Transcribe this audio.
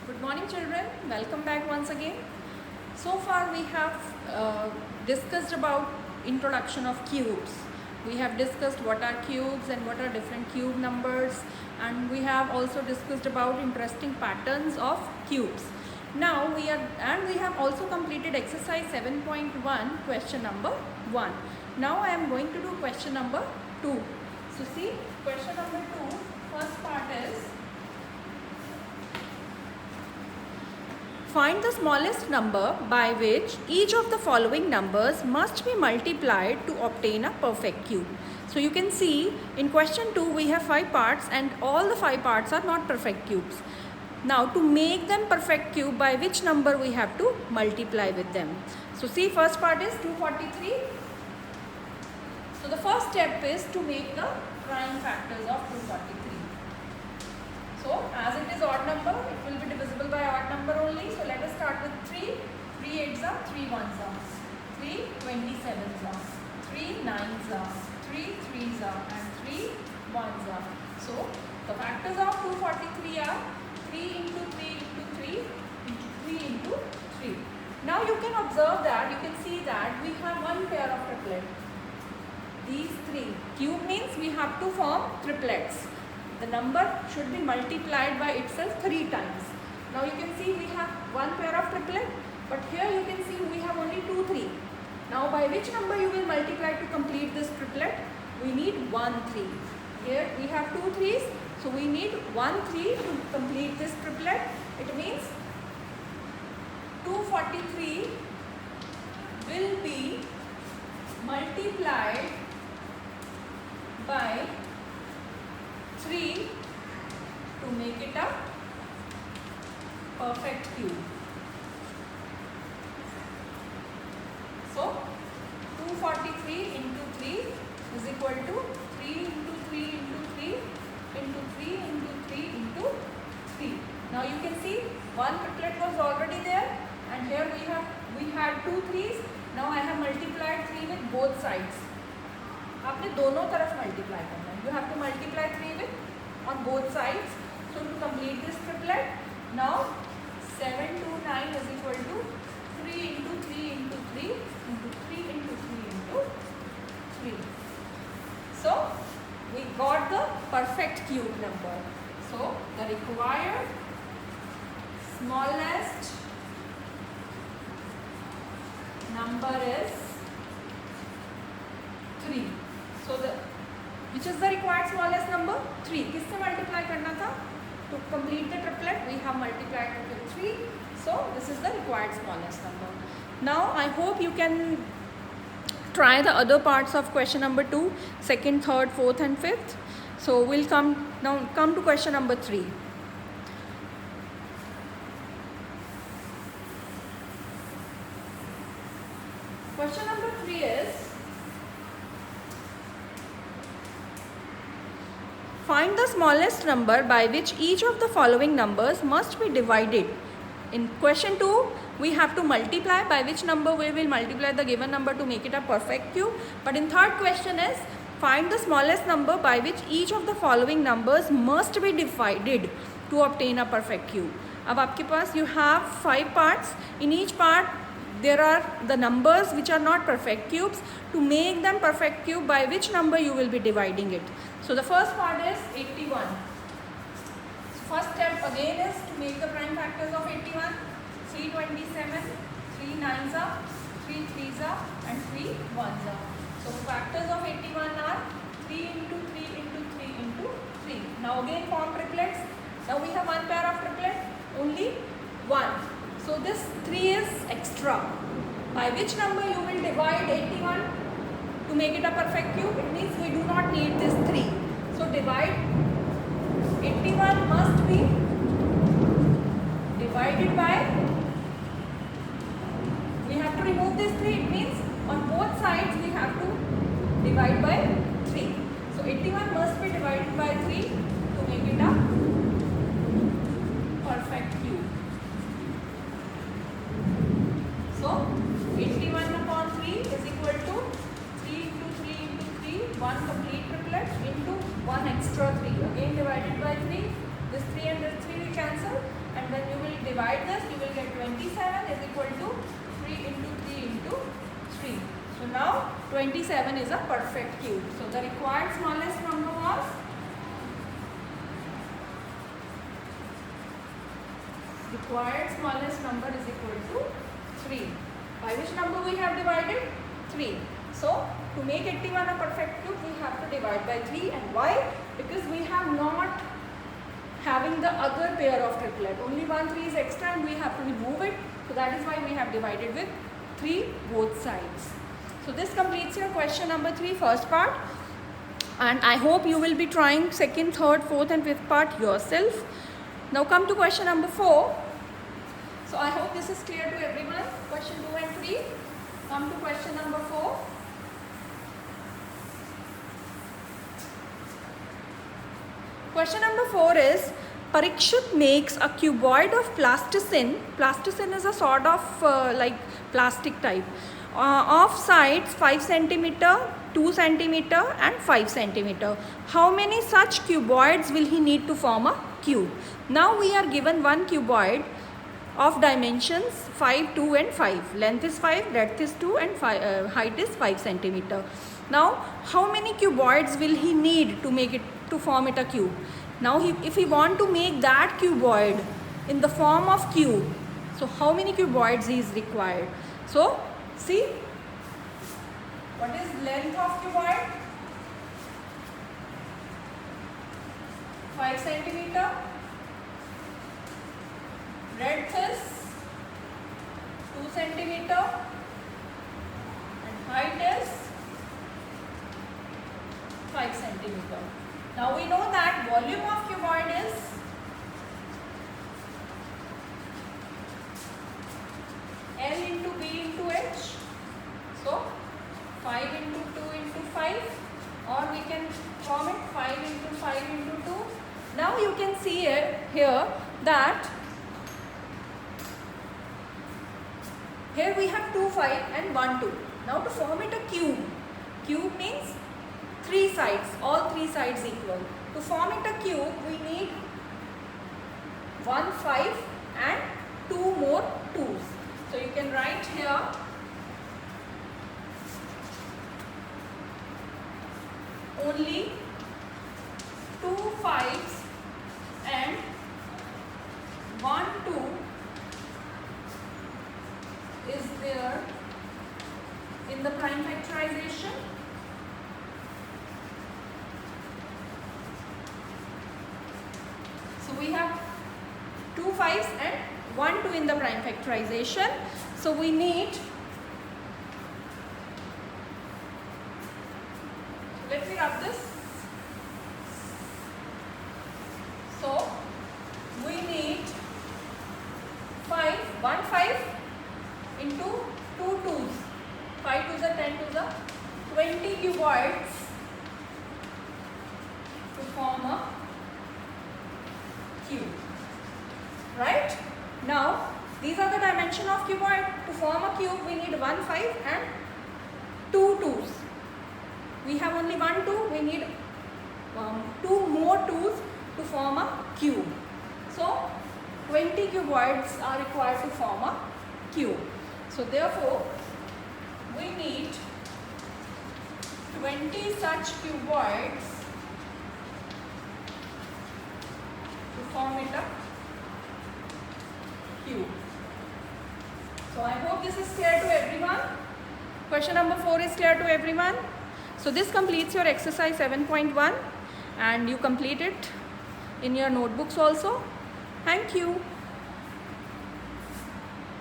Good morning children, welcome back once again. So far we have discussed about introduction of cubes. We have discussed what are cubes and what are different cube numbers, and we have also discussed about interesting patterns of cubes. Now we have also completed exercise 7.1 question number 1. Now I am going to do question number 2. So see, question number 2, first part is find the smallest number by which each of the following numbers must be multiplied to obtain a perfect cube. So you can see in question 2 we have 5 parts and all the 5 parts are not perfect cubes. Now to make them perfect cube, by which number we have to multiply with them. So see, first part is 243. So the first step is to make the prime factors of 243. So as it is odd number, it will be divisible by odd number only. So let us start with 3. 3 8s are, 3 1s are, 3 27s are, 3 9s are, 3 3s are, and 3 1s are. So the factors of 243 are 3 into 3 into 3 into 3 into 3. Now you can observe that, you can see that we have one pair of triplet. These 3. Cube means we have to form triplets. The number should be multiplied by itself 3 times. Now you can see we have one pair of triplet, but here you can see we have only 2 3. Now by which number you will multiply to complete this triplet? We need 1 3. Here we have 2 3s, so we need 1 3 to complete this triplet. It means 243 will be multiplied by 3 to make it a perfect cube. So 243 into 3 is equal to 3 into 3 into 3 into 3 into 3 into 3. Now you can see one triplet was already there, and here we had 2 3s. Now I have multiplied 3 with both sides. आपने दोनों तरफ multiply करना है. You have to multiply 3 with on both sides. So to complete this triplet, now 7 to 9 is equal to 3 into 3 into 3 into 3 into 3 into 3. So we got the perfect cube number. So the required smallest number is 3. So which is the required smallest number? 3. किससे multiply करना था? To complete the triplet, we have multiplied it with 3. So this is the required smallest number. Now I hope you can try the other parts of question number 2, second, third, fourth, and fifth. So we'll come to question number 3. Question number 3 is, find the smallest number by which each of the following numbers must be divided. In question 2, we have to multiply, by which number we will multiply the given number to make it a perfect cube. But in third question is, find the smallest number by which each of the following numbers must be divided to obtain a perfect cube. अब आपके पास you have 5 parts. In each part there are the numbers which are not perfect cubes. To make them perfect cube, by which number you will be dividing it. So the first part is 81. So first step again is to make the prime factors of 81. 327, 3 9s are, 3 3s are, and 3 1s are. So factors of 81 are 3 into 3 into 3 into 3. Now again form triplets. Now we have one pair of triplets, only 1. So this 3 is extra. By which number you will divide 81 to make it a perfect cube? It means we do not need this 3. So divide 81 must be divided by, we have to remove this 3. It means on both sides we have to divide by 3. So 81 must be divided by 3 to make it a perfect cube. So 81 upon 3 is equal to 3 into 3 into 3, 1 complete triplet into 1 extra 3. Again divided by 3. This 3 and this 3 will cancel, and then you will divide this, you will get 27 is equal to 3 into 3 into 3. So now 27 is a perfect cube. So the required smallest number was is equal to 3. By which number we have divided? 3. So to make 81 a perfect cube, we have to divide by 3. And why? Because we have not having the other pair of triplet. Only one 3 is extra and we have to remove it. So that is why we have divided with 3 both sides. So this completes your question number 3 first part. And I hope you will be trying second, third, fourth and fifth part yourself. Now come to question number 4. So I hope this is clear to everyone. Question 2 and 3. Come to question number 4. Question number 4 is, Parikshit makes a cuboid of plasticine. Plasticine is a sort of like plastic type. Of sides 5 cm, 2 cm and 5 cm. How many such cuboids will he need to form a cube? Now we are given one cuboid of dimensions 5, 2 and 5. Length is 5, breadth is 2 and height is 5 cm. Now how many cuboids will he need to form it a cube? Now if he want to make that cuboid in the form of cube, so how many cuboids is required? So see, what is length of cuboid? 5 cm. Breadth is 2 cm and height is 5 cm. Now we know that volume of cuboid is L into B into H. So 5 into 2 into 5, or we can form it 5 into 5 into 2. Now you can see here that here we have 2 5 and 1 2. Now to form it a cube means 3 sides, all 3 sides equal. To form it a cube, we need 1 5 and 2 more 2's. So you can write here only 2 5's and 1 2 is there in the prime factorization. So we have 2 5's and 1 2 in the prime factorization. So we need, let me rub this. So we need 1 5 into 2 2's. 5 2's are 10 2's are 20 cuboids to form a cube. Right? Now these are the dimension of cuboid. To form a cube we need 1 5 and 2 2's. We have only 1 2. We need 2 more 2's to form a cube. So 20 cuboids are required to form a cube. So therefore we need 20 such cuboids to form it a cube. So I hope this is clear to everyone. Question number 4 is clear to everyone. So this completes your exercise 7.1 and you complete it in your notebooks also. Thank you.